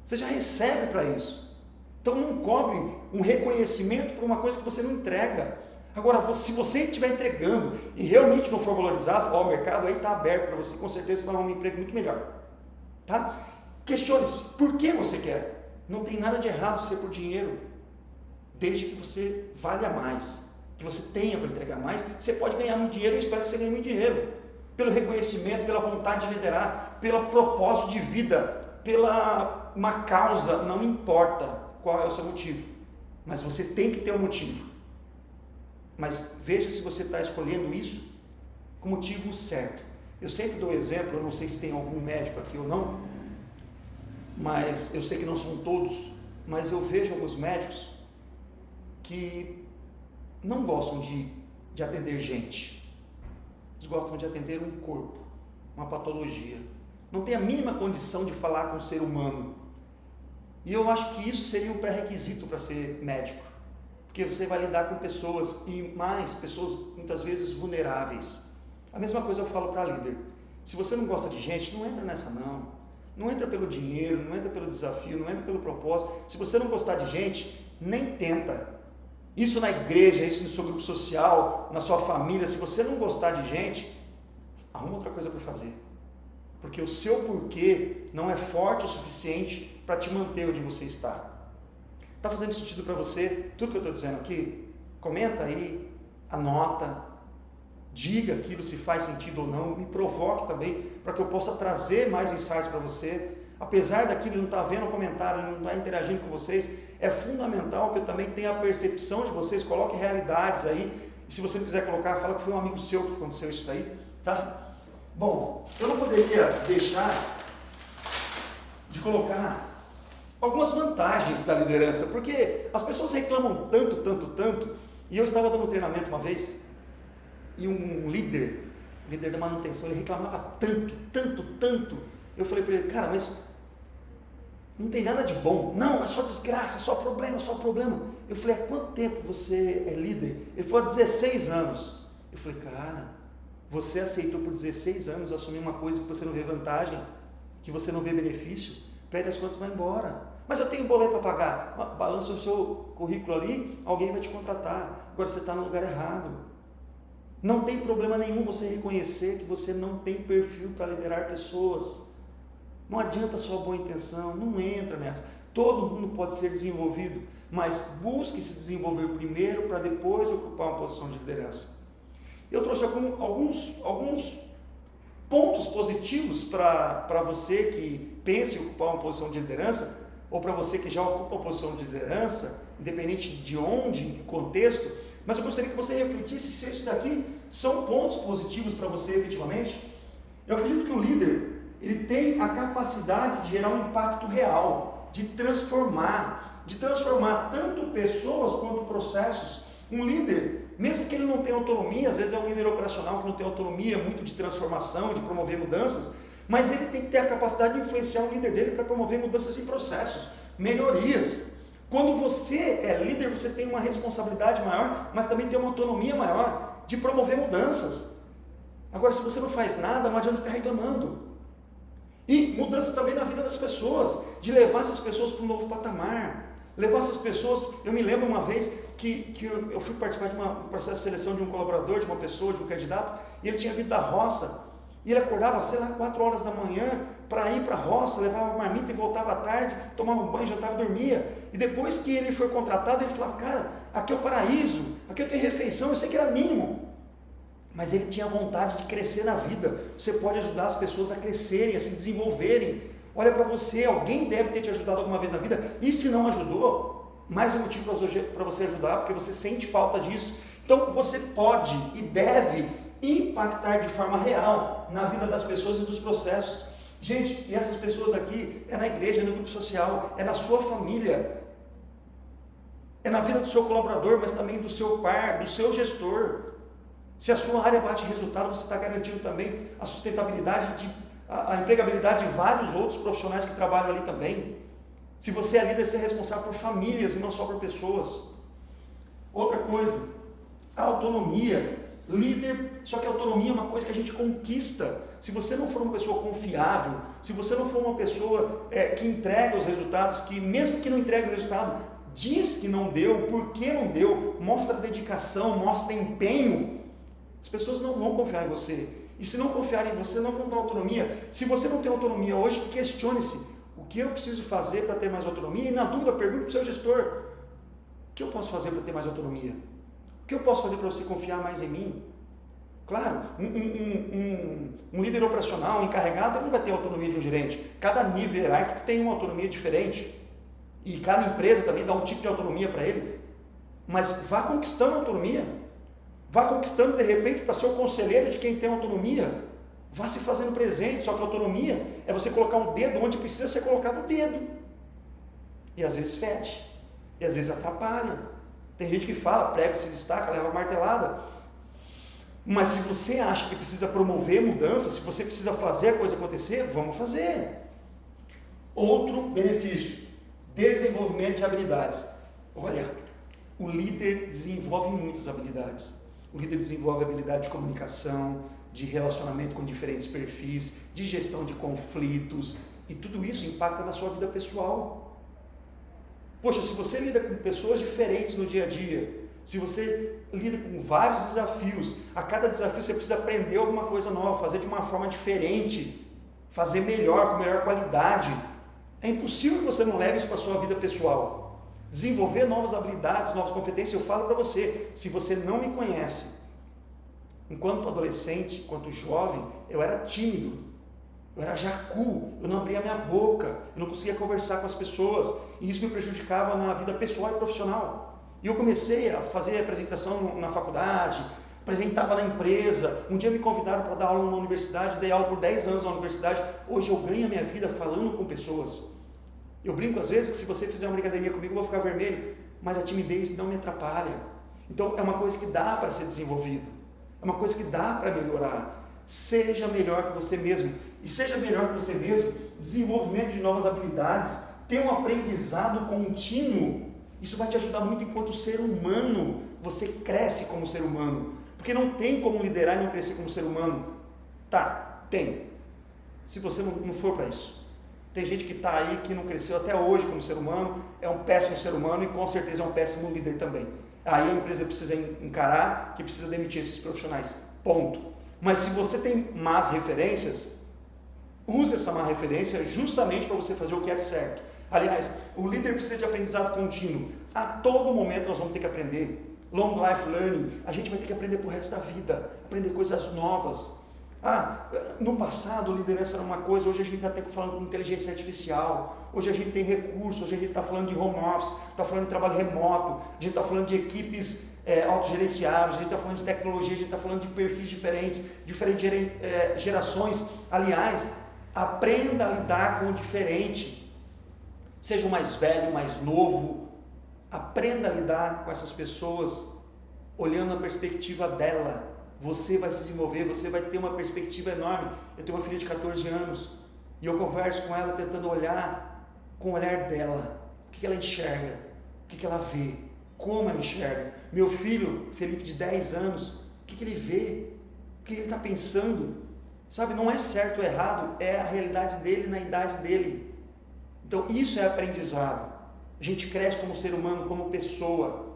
Você já recebe para isso. Então não cobre um reconhecimento por uma coisa que você não entrega. Agora, se você estiver entregando e realmente não for valorizado, o mercado aí está aberto para você, com certeza você vai arrumar um emprego muito melhor. Tá? Questione-se, por que você quer? Não tem nada de errado ser por dinheiro, desde que você valha mais, que você tenha para entregar mais. Você pode ganhar muito dinheiro, eu espero que você ganhe muito dinheiro, pelo reconhecimento, pela vontade de liderar, pelo propósito de vida, pela uma causa, não importa qual é o seu motivo, mas você tem que ter um motivo. Mas veja se você está escolhendo isso com o motivo certo. Eu sempre dou exemplo, eu não sei se tem algum médico aqui ou não, mas eu sei que não são todos, mas eu vejo alguns médicos que não gostam de atender gente. Eles gostam de atender um corpo, uma patologia. Não tem a mínima condição de falar com o ser humano. E eu acho que isso seria um pré-requisito para ser médico. Porque você vai lidar com pessoas, e mais, pessoas muitas vezes vulneráveis. A mesma coisa eu falo para líder. Se você não gosta de gente, não entra nessa não. Não entra pelo dinheiro, não entra pelo desafio, não entra pelo propósito. Se você não gostar de gente, nem tenta. Isso na igreja, isso no seu grupo social, na sua família. Se você não gostar de gente, arruma outra coisa para fazer. Porque o seu porquê não é forte o suficiente para te manter onde você está. Está fazendo sentido para você tudo que eu estou dizendo aqui? Comenta aí, anota, diga aquilo se faz sentido ou não, me provoque também, para que eu possa trazer mais insights para você. Apesar daquilo não estar vendo o comentário, não estar interagindo com vocês, é fundamental que eu também tenha a percepção de vocês, coloque realidades aí, e se você não quiser colocar, fala que foi um amigo seu que aconteceu isso daí, tá? Bom, eu não poderia deixar de colocar algumas vantagens da liderança, porque as pessoas reclamam tanto, e eu estava dando um treinamento uma vez, e um líder da manutenção, ele reclamava tanto, eu falei para ele, cara, mas não tem nada de bom, não, é só desgraça, só problema, eu falei, há quanto tempo você é líder? Ele falou, há 16 anos, eu falei, cara, você aceitou por 16 anos assumir uma coisa que você não vê vantagem, que você não vê benefício, pede as contas e vai embora. Mas eu tenho boleto para pagar. Balança o seu currículo ali, alguém vai te contratar. Agora você está no lugar errado. Não tem problema nenhum você reconhecer que você não tem perfil para liderar pessoas. Não adianta só boa intenção, não entra nessa. Todo mundo pode ser desenvolvido, mas busque se desenvolver primeiro para depois ocupar uma posição de liderança. Eu trouxe alguns pontos positivos para você que pensa em ocupar uma posição de liderança, ou para você que já ocupa uma posição de liderança, independente de onde, em que contexto, mas eu gostaria que você refletisse se esses daqui são pontos positivos para você efetivamente. Eu acredito que o líder, ele tem a capacidade de gerar um impacto real, de transformar tanto pessoas quanto processos. Um líder, mesmo que ele não tenha autonomia, às vezes é um líder operacional que não tem autonomia muito de transformação, de promover mudanças, mas ele tem que ter a capacidade de influenciar o líder dele para promover mudanças em processos, melhorias. Quando você é líder, você tem uma responsabilidade maior, mas também tem uma autonomia maior de promover mudanças. Agora, se você não faz nada, não adianta ficar reclamando. E mudança também na vida das pessoas, de levar essas pessoas para um novo patamar. Levar essas pessoas, eu me lembro uma vez que eu fui participar de um processo de seleção de um colaborador, de uma pessoa, de um candidato, e ele tinha vindo da roça, e ele acordava, 4 horas da manhã, para ir para a roça, levava marmita e voltava à tarde, tomava um banho, jantava e dormia. E depois que ele foi contratado, ele falava, cara, aqui é o paraíso, aqui eu tenho refeição, eu sei que era mínimo. Mas ele tinha vontade de crescer na vida. Você pode ajudar as pessoas a crescerem, a se desenvolverem. Olha para você, alguém deve ter te ajudado alguma vez na vida, e se não ajudou, mais um motivo para você ajudar, porque você sente falta disso. Então você pode e deve impactar de forma real na vida das pessoas e dos processos. Gente, e essas pessoas aqui, é na igreja, é no grupo social, é na sua família, é na vida do seu colaborador, mas também do seu par, do seu gestor. Se a sua área bate resultado, você está garantindo também a sustentabilidade, a empregabilidade de vários outros profissionais que trabalham ali também. Se você é líder, você é responsável por famílias e não só por pessoas. Outra coisa, a autonomia. Líder, só que a autonomia é uma coisa que a gente conquista. Se você não for uma pessoa confiável, se você não for uma pessoa que entrega os resultados, que mesmo que não entregue o resultado, diz que não deu, por que não deu, mostra dedicação, mostra empenho, as pessoas não vão confiar em você. E se não confiarem em você, não vão dar autonomia. Se você não tem autonomia hoje, questione-se, o que eu preciso fazer para ter mais autonomia? E na dúvida, pergunte para o seu gestor, o que eu posso fazer para ter mais autonomia? O que eu posso fazer para você confiar mais em mim? Claro, um líder operacional, um encarregado, ele não vai ter a autonomia de um gerente. Cada nível hierárquico tem uma autonomia diferente. E cada empresa também dá um tipo de autonomia para ele. Mas vá conquistando a autonomia. Vá conquistando, de repente, para ser o conselheiro de quem tem autonomia. Vá se fazendo presente. Só que a autonomia é você colocar o dedo onde precisa ser colocado o dedo. E às vezes fede. E às vezes atrapalha. Tem gente que fala, prego se destaca, leva martelada. Mas se você acha que precisa promover mudanças, se você precisa fazer a coisa acontecer, vamos fazer. Outro benefício, desenvolvimento de habilidades. Olha, o líder desenvolve muitas habilidades. O líder desenvolve habilidade de comunicação, de relacionamento com diferentes perfis, de gestão de conflitos, e tudo isso impacta na sua vida pessoal. Poxa, se você lida com pessoas diferentes no dia a dia, se você lida com vários desafios, a cada desafio você precisa aprender alguma coisa nova, fazer de uma forma diferente, fazer melhor, com melhor qualidade, é impossível que você não leve isso para a sua vida pessoal. Desenvolver novas habilidades, novas competências. Eu falo para você, se você não me conhece, enquanto adolescente, enquanto jovem, eu era tímido, eu era jacu, eu não abria minha boca, eu não conseguia conversar com as pessoas, e isso me prejudicava na vida pessoal e profissional. E eu comecei a fazer apresentação na faculdade, apresentava na empresa, um dia me convidaram para dar aula numa universidade, dei aula por 10 anos na universidade, hoje eu ganho a minha vida falando com pessoas. Eu brinco às vezes que se você fizer uma brincadeirinha comigo eu vou ficar vermelho, mas a timidez não me atrapalha. Então é uma coisa que dá para ser desenvolvido, é uma coisa que dá para melhorar. Seja melhor que você mesmo, e seja melhor que você mesmo, desenvolvimento de novas habilidades, ter um aprendizado contínuo. Isso vai te ajudar muito enquanto ser humano, você cresce como ser humano, porque não tem como liderar e não crescer como ser humano. Tá, tem, se você não for para isso. Tem gente que está aí, que não cresceu até hoje como ser humano, é um péssimo ser humano e com certeza é um péssimo líder também. Aí a empresa precisa encarar que precisa demitir esses profissionais. Ponto. Mas se você tem más referências, use essa má referência justamente para você fazer o que é certo. Aliás, o líder precisa de aprendizado contínuo. A todo momento nós vamos ter que aprender. Long life learning, a gente vai ter que aprender para o resto da vida, aprender coisas novas. No passado liderança era uma coisa, hoje a gente está até falando de inteligência artificial, hoje a gente tem recursos, hoje a gente está falando de home office, está falando de trabalho remoto, a gente está falando de equipes autogerenciáveis, a gente está falando de tecnologia, a gente está falando de perfis diferentes gerações. Aliás, aprenda a lidar com o diferente, seja o mais velho, o mais novo, aprenda a lidar com essas pessoas olhando a perspectiva dela. Você vai se desenvolver, você vai ter uma perspectiva enorme. Eu tenho uma filha de 14 anos e eu converso com ela tentando olhar com o olhar dela. O que ela enxerga, o que ela vê, como ela enxerga. Meu filho, Felipe, de 10 anos, o que ele vê, o que ele está pensando. Sabe, não é certo ou errado, é a realidade dele na idade dele. Então isso é aprendizado. A gente cresce como ser humano, como pessoa.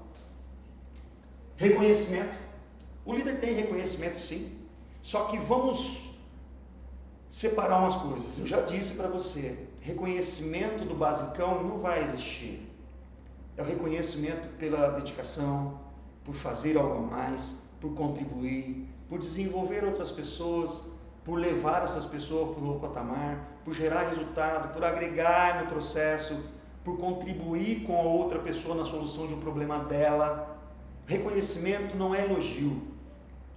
Reconhecimento. O líder tem reconhecimento, sim, só que vamos separar umas coisas. Eu já disse para você, reconhecimento do basicão não vai existir. É o reconhecimento pela dedicação, por fazer algo a mais, por contribuir, por desenvolver outras pessoas, por levar essas pessoas para um novo patamar, por gerar resultado, por agregar no processo, por contribuir com a outra pessoa na solução de um problema dela. Reconhecimento não é elogio.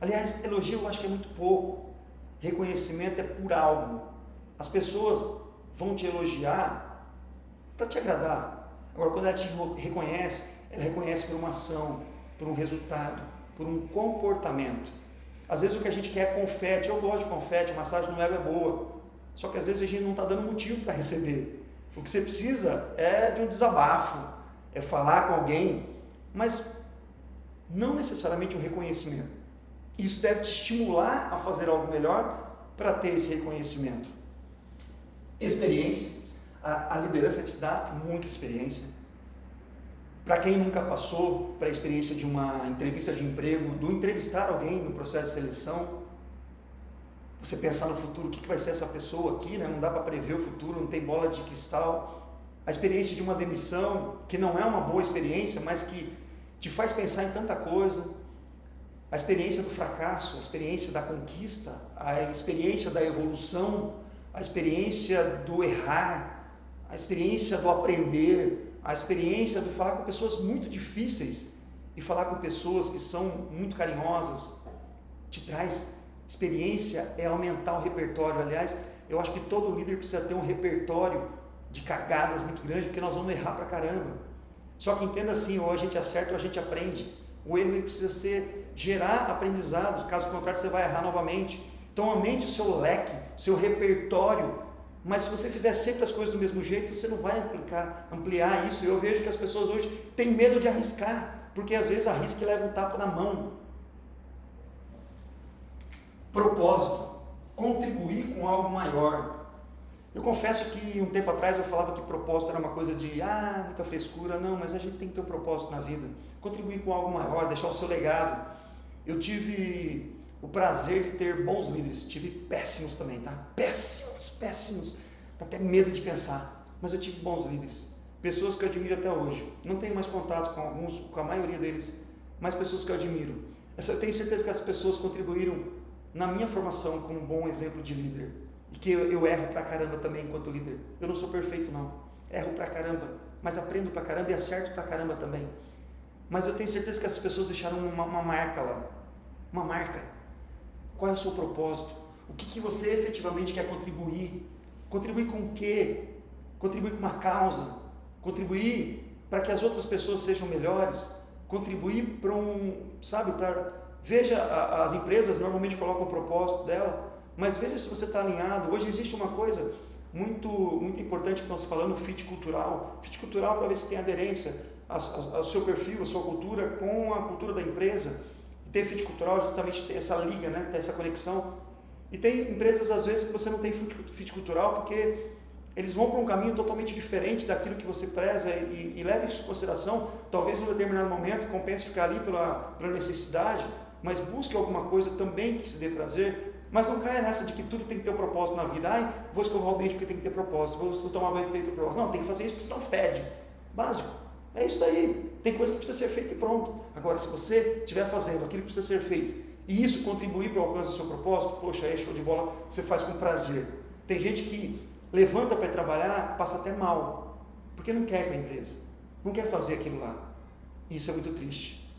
Aliás, elogio eu acho que é muito pouco. Reconhecimento é por algo. As pessoas vão te elogiar para te agradar. Agora, quando ela te reconhece, ela reconhece por uma ação, por um resultado, por um comportamento. Às vezes o que a gente quer é confete. Eu gosto de confete, massagem no ego é boa. Só que às vezes a gente não está dando motivo para receber. O que você precisa é de um desabafo, é falar com alguém, mas não necessariamente um reconhecimento. Isso deve te estimular a fazer algo melhor para ter esse reconhecimento. Experiência. A liderança te dá muita experiência. Para quem nunca passou para a experiência de uma entrevista de emprego, do entrevistar alguém no processo de seleção, você pensar no futuro, o que vai ser essa pessoa aqui, né? Não dá para prever o futuro, não tem bola de cristal. A experiência de uma demissão, que não é uma boa experiência, mas que te faz pensar em tanta coisa. A experiência do fracasso, a experiência da conquista, a experiência da evolução, a experiência do errar, a experiência do aprender, a experiência de falar com pessoas muito difíceis e falar com pessoas que são muito carinhosas, te traz experiência, é aumentar o repertório. Aliás, eu acho que todo líder precisa ter um repertório de cagadas muito grande, porque nós vamos errar pra caramba. Só que entenda assim, ou a gente acerta ou a gente aprende. O erro ele precisa gerar aprendizado, caso contrário você vai errar novamente. Então aumente o seu leque, seu repertório, mas se você fizer sempre as coisas do mesmo jeito, você não vai ampliar isso. Eu vejo que as pessoas hoje têm medo de arriscar, porque às vezes arrisca e leva um tapa na mão. Propósito, contribuir com algo maior. Eu confesso que um tempo atrás eu falava que propósito era uma coisa de muita frescura. Não, mas a gente tem que ter um propósito na vida, contribuir com algo maior, deixar o seu legado. Eu tive o prazer de ter bons líderes, tive péssimos também, tá? Péssimos, dá até medo de pensar, mas eu tive bons líderes, pessoas que eu admiro até hoje. Não tenho mais contato com alguns, com a maioria deles, mas pessoas que eu admiro. Eu tenho certeza que as pessoas contribuíram na minha formação como um bom exemplo de líder. E que eu erro pra caramba também enquanto líder. Eu não sou perfeito não, erro pra caramba, mas aprendo pra caramba e acerto pra caramba também. Mas eu tenho certeza que essas pessoas deixaram uma marca lá, uma marca. Qual é o seu propósito? O que você efetivamente quer contribuir? Contribuir com o quê? Contribuir com uma causa? Contribuir para que as outras pessoas sejam melhores? Contribuir para veja, as empresas normalmente colocam o propósito dela, mas veja se você está alinhado. Hoje existe uma coisa muito importante que estamos falando, o fit cultural. Fit cultural para ver se tem aderência ao seu perfil, a sua cultura com a cultura da empresa. E ter fit cultural justamente ter essa liga, né? Ter essa conexão. E tem empresas às vezes que você não tem fit cultural porque eles vão para um caminho totalmente diferente daquilo que você preza e leve isso em consideração. Talvez, num determinado momento, compense ficar ali pela necessidade, mas busque alguma coisa também que se dê prazer. Mas não caia nessa de que tudo tem que ter um propósito na vida. Ai, vou escovar o dente porque tem que ter propósito, vou tomar banho porque tem que ter propósito. Não, tem que fazer isso porque senão fede. Básico. É isso daí. Tem coisa que precisa ser feita e pronto. Agora, se você estiver fazendo aquilo que precisa ser feito e isso contribuir para o alcance do seu propósito, poxa, é show de bola, você faz com prazer. Tem gente que levanta para ir trabalhar, passa até mal, porque não quer ir para a empresa, não quer fazer aquilo lá. Isso é muito triste.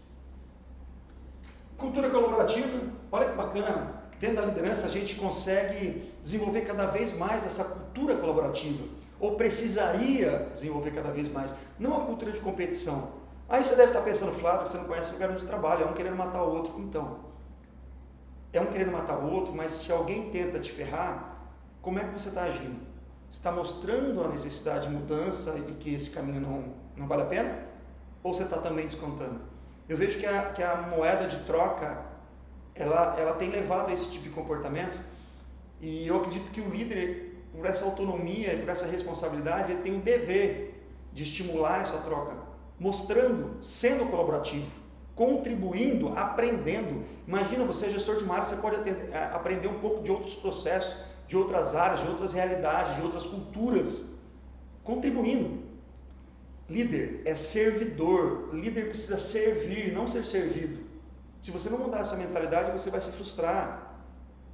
Cultura colaborativa, olha que bacana. Dentro da liderança a gente consegue desenvolver cada vez mais essa cultura colaborativa, ou precisaria desenvolver cada vez mais, não a cultura de competição. Aí você deve estar pensando, Flávio, você não conhece o lugar onde trabalha, é um querendo matar o outro. Então, é um querendo matar o outro, mas se alguém tenta te ferrar, como é que você está agindo? Você está mostrando a necessidade de mudança e que esse caminho não vale a pena? Ou você está também descontando? Eu vejo que a moeda de troca, ela tem levado a esse tipo de comportamento, e eu acredito que o líder, por essa autonomia e por essa responsabilidade, ele tem o dever de estimular essa troca, mostrando, sendo colaborativo, contribuindo, aprendendo. Imagina, você é gestor de uma área, você pode aprender um pouco de outros processos, de outras áreas, de outras realidades, de outras culturas, contribuindo. Líder é servidor, líder precisa servir, não ser servido. Se você não mudar essa mentalidade, você vai se frustrar.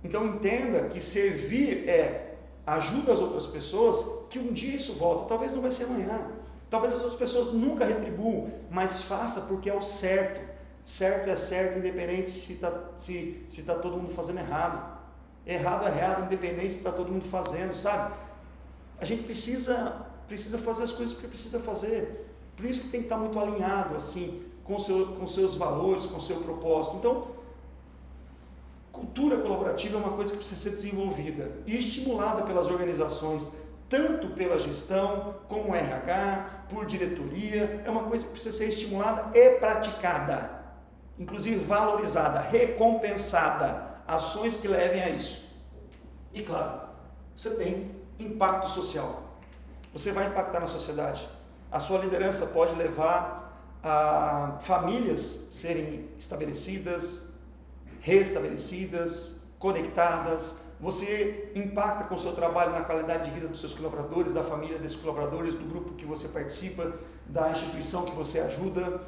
Então entenda que servir ajuda as outras pessoas, que um dia isso volta, talvez não vai ser amanhã, talvez as outras pessoas nunca retribuam, mas faça porque é o certo. Certo é certo, independente se está todo mundo fazendo errado. Errado é errado, independente se está todo mundo fazendo, sabe? A gente precisa fazer as coisas porque precisa fazer. Por isso que tem que estar muito alinhado assim, com seus valores, com o seu propósito. Então, cultura colaborativa é uma coisa que precisa ser desenvolvida e estimulada pelas organizações, tanto pela gestão, como RH, por diretoria. É uma coisa que precisa ser estimulada e praticada, inclusive valorizada, recompensada, ações que levem a isso. E claro, você tem impacto social. Você vai impactar na sociedade. A sua liderança pode levar a famílias serem estabelecidas, restabelecidas, conectadas. Você impacta com o seu trabalho na qualidade de vida dos seus colaboradores, da família desses colaboradores, do grupo que você participa, da instituição que você ajuda.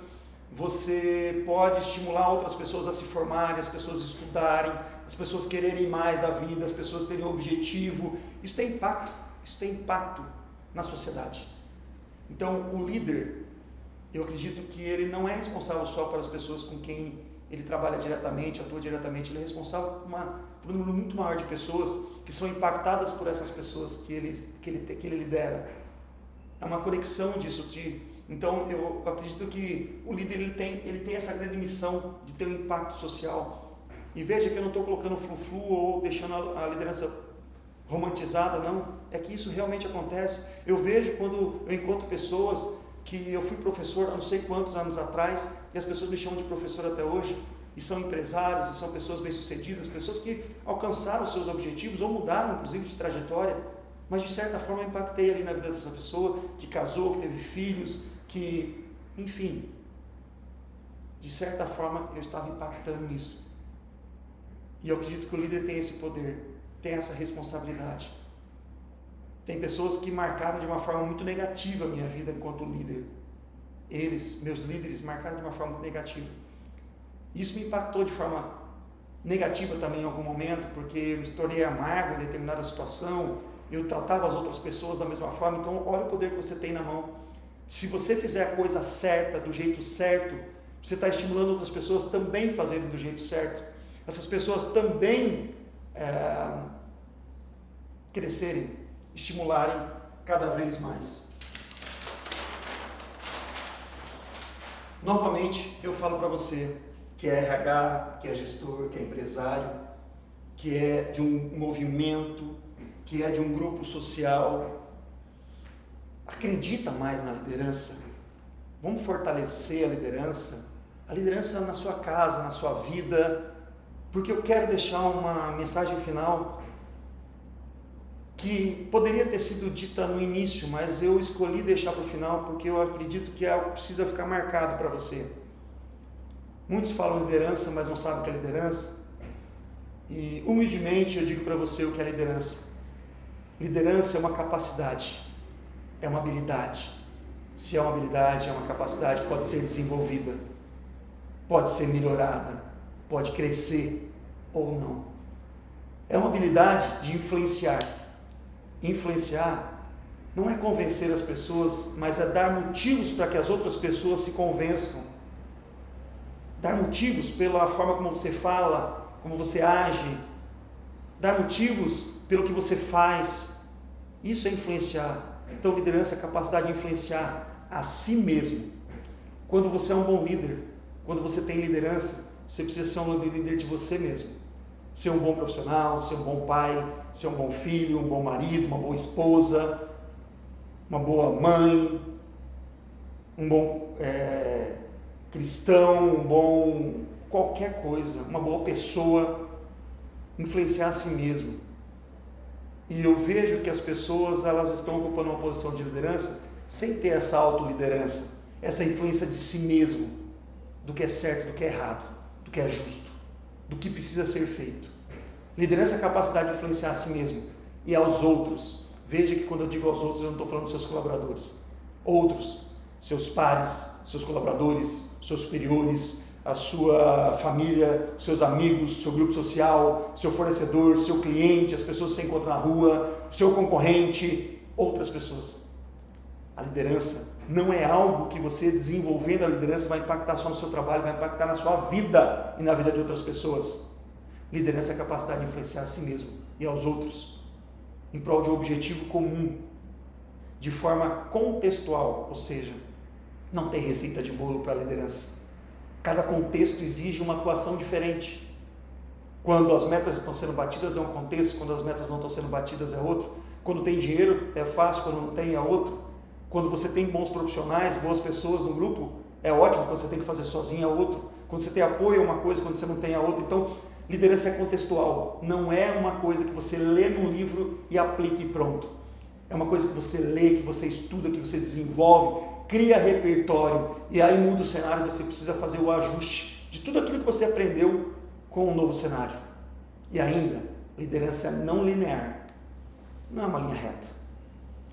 Você pode estimular outras pessoas a se formarem, as pessoas estudarem, as pessoas quererem mais da vida, as pessoas terem um objetivo. Isso tem impacto na sociedade. Então, o líder, eu acredito que ele não é responsável só pelas pessoas com quem ele trabalha diretamente, atua diretamente, ele é responsável por um número muito maior de pessoas que são impactadas por essas pessoas que ele lidera. É uma conexão disso. Então, eu acredito que o líder ele tem essa grande missão de ter um impacto social. E veja que eu não estou colocando frufru ou deixando a liderança romantizada, não. É que isso realmente acontece. Eu vejo quando eu encontro pessoas que eu fui professor há não sei quantos anos atrás, e as pessoas me chamam de professor até hoje, e são empresários, e são pessoas bem-sucedidas, pessoas que alcançaram os seus objetivos, ou mudaram, inclusive, de trajetória, mas de certa forma eu impactei ali na vida dessa pessoa, que casou, que teve filhos, que, enfim, de certa forma eu estava impactando nisso. E eu acredito que o líder tem esse poder, tem essa responsabilidade. Tem pessoas que marcaram de uma forma muito negativa a minha vida enquanto líder. Eles, meus líderes, marcaram de uma forma muito negativa. Isso me impactou de forma negativa também em algum momento, porque eu me tornei amargo em determinada situação, eu tratava as outras pessoas da mesma forma. Então, olha o poder que você tem na mão. Se você fizer a coisa certa, do jeito certo, você está estimulando outras pessoas também fazerem do jeito certo. Essas pessoas também crescerem, estimularem cada vez mais. Novamente, eu falo para você que é RH, que é gestor, que é empresário, que é de um movimento, que é de um grupo social. Acredita mais na liderança. Vamos fortalecer a liderança na sua casa, na sua vida, porque eu quero deixar uma mensagem final que poderia ter sido dita no início, mas eu escolhi deixar para o final porque eu acredito que é algo que precisa ficar marcado para você. Muitos falam liderança, mas não sabem o que é liderança. E humildemente eu digo para você o que é liderança. Liderança é uma capacidade, é uma habilidade. Se é uma habilidade, é uma capacidade, pode ser desenvolvida, pode ser melhorada, pode crescer ou não. É uma habilidade de influenciar. Influenciar não é convencer as pessoas, mas é dar motivos para que as outras pessoas se convençam. Dar motivos pela forma como você fala, como você age. Dar motivos pelo que você faz. Isso é influenciar. Então, liderança é a capacidade de influenciar a si mesmo. Quando você é um bom líder, quando você tem liderança, você precisa ser um líder de você mesmo. Ser um bom profissional, ser um bom pai, ser um bom filho, um bom marido, uma boa esposa, uma boa mãe, um bom cristão, um bom qualquer coisa, uma boa pessoa, influenciar a si mesmo. E eu vejo que as pessoas, elas estão ocupando uma posição de liderança sem ter essa autoliderança, essa influência de si mesmo, do que é certo, do que é errado, do que é justo, do que precisa ser feito. Liderança é a capacidade de influenciar a si mesmo e aos outros. Veja que quando eu digo aos outros, eu não estou falando dos seus colaboradores. Outros, seus pares, seus colaboradores, seus superiores, a sua família, seus amigos, seu grupo social, seu fornecedor, seu cliente, as pessoas que você encontra na rua, seu concorrente, outras pessoas. A liderança não é algo que você, desenvolvendo a liderança, vai impactar só no seu trabalho, vai impactar na sua vida e na vida de outras pessoas. Liderança é a capacidade de influenciar a si mesmo e aos outros, em prol de um objetivo comum, de forma contextual, ou seja, não tem receita de bolo para a liderança. Cada contexto exige uma atuação diferente. Quando as metas estão sendo batidas é um contexto, quando as metas não estão sendo batidas é outro. Quando tem dinheiro é fácil, quando não tem é outro. Quando você tem bons profissionais, boas pessoas no grupo, é ótimo. Quando você tem que fazer sozinho é outro. Quando você tem apoio é uma coisa, quando você não tem é outra. Então, liderança é contextual. Não é uma coisa que você lê num livro e aplica e pronto. É uma coisa que você lê, que você estuda, que você desenvolve, cria repertório, e aí muda o cenário, você precisa fazer o ajuste de tudo aquilo que você aprendeu com o novo cenário. E ainda, liderança não linear. Não é uma linha reta.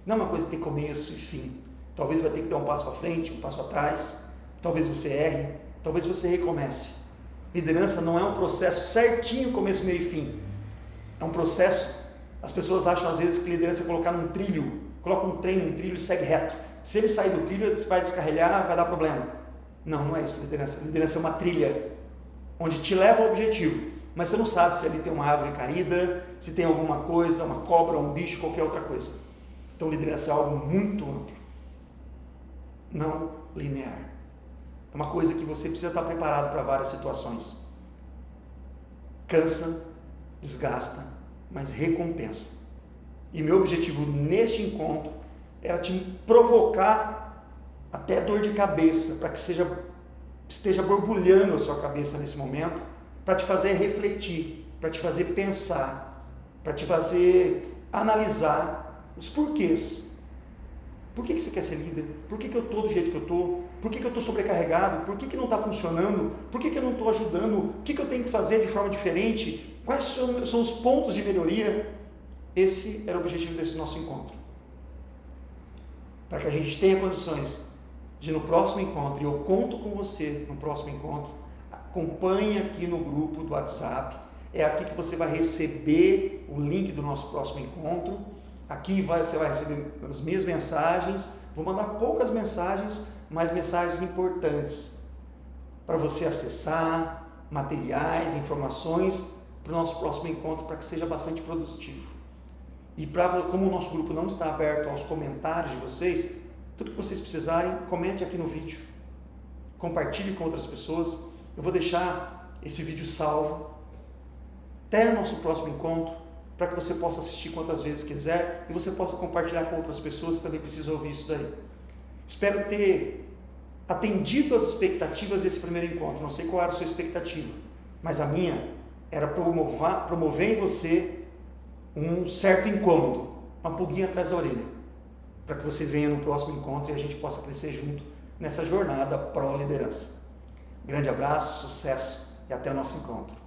Não é uma coisa que tem começo e fim. Talvez vai ter que dar um passo para frente, um passo atrás. Talvez você erre, talvez você recomece. Liderança não é um processo certinho, começo, meio e fim. É um processo. As pessoas acham às vezes que liderança é colocar num trilho. Coloca um trem num trilho e segue reto. Se ele sair do trilho, ele vai descarrilhar, vai dar problema. Não, não é isso liderança. Liderança é uma trilha, onde te leva ao objetivo, mas você não sabe se ali tem uma árvore caída, se tem alguma coisa, uma cobra, um bicho, qualquer outra coisa. Então liderança é algo muito amplo, não linear. É uma coisa que você precisa estar preparado para várias situações. Cansa, desgasta, mas recompensa. E meu objetivo neste encontro era te provocar até dor de cabeça, para que esteja borbulhando a sua cabeça nesse momento, para te fazer refletir, para te fazer pensar, para te fazer analisar os porquês. Por que você quer ser líder? Por que eu estou do jeito que eu estou? Por que eu estou sobrecarregado? Por que não está funcionando? Por que eu não estou ajudando? O que eu tenho que fazer de forma diferente? Quais são os pontos de melhoria? Esse era o objetivo desse nosso encontro. Para que a gente tenha condições de no próximo encontro, e eu conto com você no próximo encontro, acompanhe aqui no grupo do WhatsApp, é aqui que você vai receber o link do nosso próximo encontro, aqui você vai receber as minhas mensagens, vou mandar poucas mensagens, mas mensagens importantes, para você acessar materiais, informações, para o nosso próximo encontro, para que seja bastante produtivo. E como o nosso grupo não está aberto aos comentários de vocês, tudo que vocês precisarem, comente aqui no vídeo, compartilhe com outras pessoas. Eu vou deixar esse vídeo salvo até o nosso próximo encontro, para que você possa assistir quantas vezes quiser e você possa compartilhar com outras pessoas que também precisam ouvir isso daí. Espero ter atendido às expectativas desse primeiro encontro. Não sei qual era a sua expectativa, mas a minha era promover em você um certo incômodo, uma pulguinha atrás da orelha, para que você venha no próximo encontro e a gente possa crescer junto nessa jornada pró-liderança. Grande abraço, sucesso e até o nosso encontro.